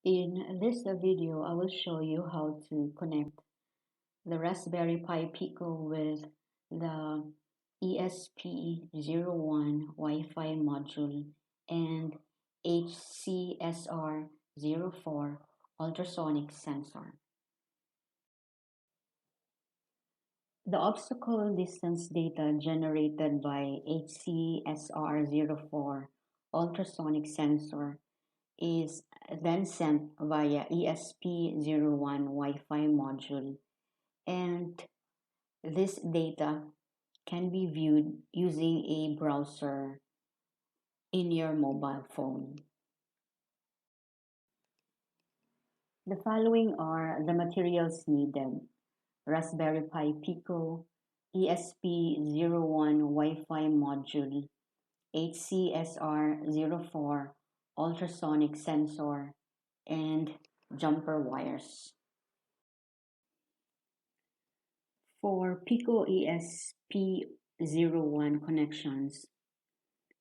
In this video, I will show you how to connect the Raspberry Pi Pico with the ESP01 Wi-Fi module and HCSR04 Ultrasonic sensor. The obstacle distance data generated by HCSR04 Ultrasonic sensor is then sent via ESP01 Wi-Fi module, and this data can be viewed using a browser in your mobile phone. The following are the materials needed: Raspberry Pi Pico, ESP01 Wi-Fi module, HCSR04 ultrasonic sensor, and jumper wires. For Pico ESP01 connections,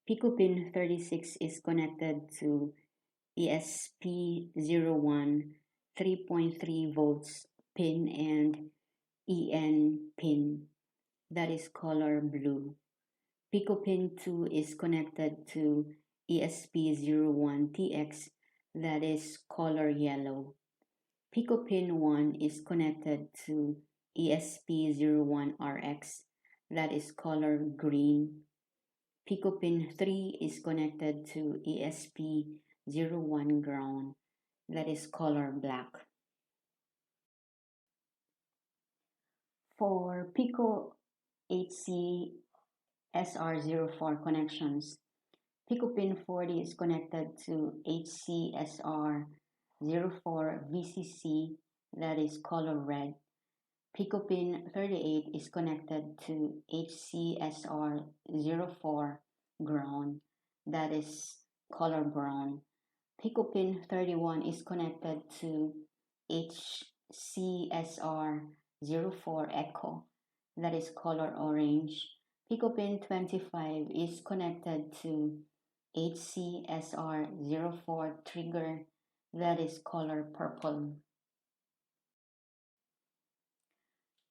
Pico pin 36 is connected to ESP01 3.3 volts pin and EN pin, that is color blue. Pico pin 2 is connected to ESP01 TX, that is color yellow. Pico pin 1 is connected to ESP01 RX, that is color green. Pico pin 3 is connected to ESP01 ground, that is color black. For Pico HCSR04 connections, Pico pin 40 is connected to HCSR04 VCC, that is color red. Pico pin 38 is connected to HCSR04 ground, that is color brown. Pico pin 31 is connected to HCSR04 echo, that is color orange. Pico pin 25 is connected to HCSR04 trigger, that is color purple.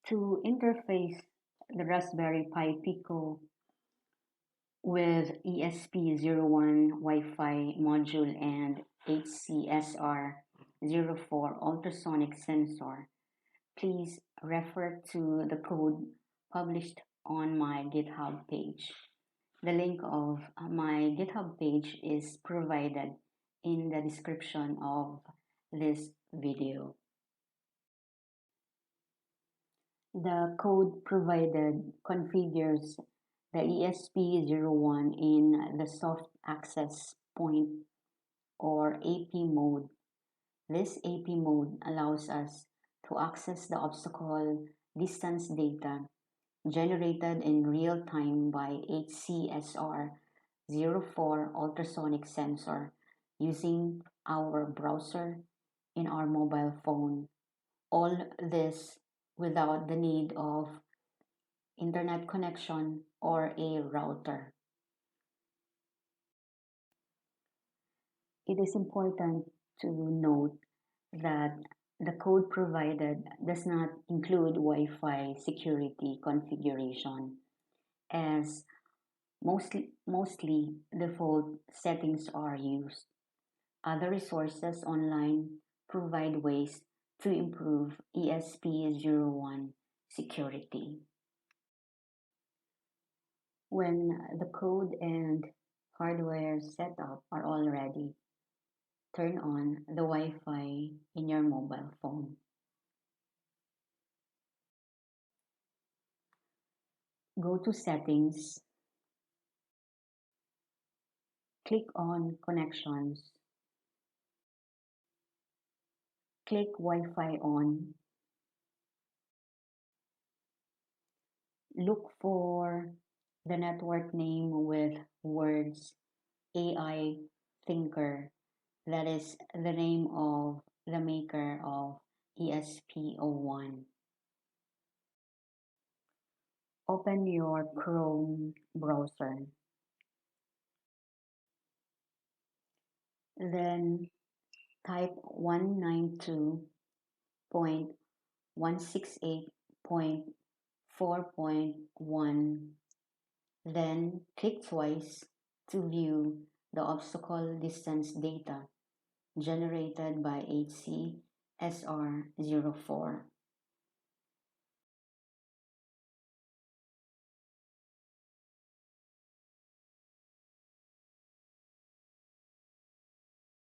To interface the Raspberry Pi Pico with ESP01 Wi-Fi module and HCSR04 ultrasonic sensor, please refer to the code published on my GitHub page. The link of my GitHub page is provided in the description of this video. The code provided configures the ESP01 in the soft access point or AP mode. This AP mode allows us to access the obstacle distance data generated in real time by HCSR04 ultrasonic sensor using our browser in our mobile phone. All this without the need of internet connection or a router. It is important to note that the code provided does not include Wi-Fi security configuration, as mostly default settings are used. Other resources online provide ways to improve ESP01 security. When the code and hardware setup are all ready, turn on the Wi-Fi in your mobile phone. Go to Settings, click on Connections, click Wi-Fi on, look for the network name with words AI Thinker, that is the name of the maker of ESP01. Open your Chrome browser. Then type 192.168.4.1, then click twice to view the obstacle distance data generated by HCSR04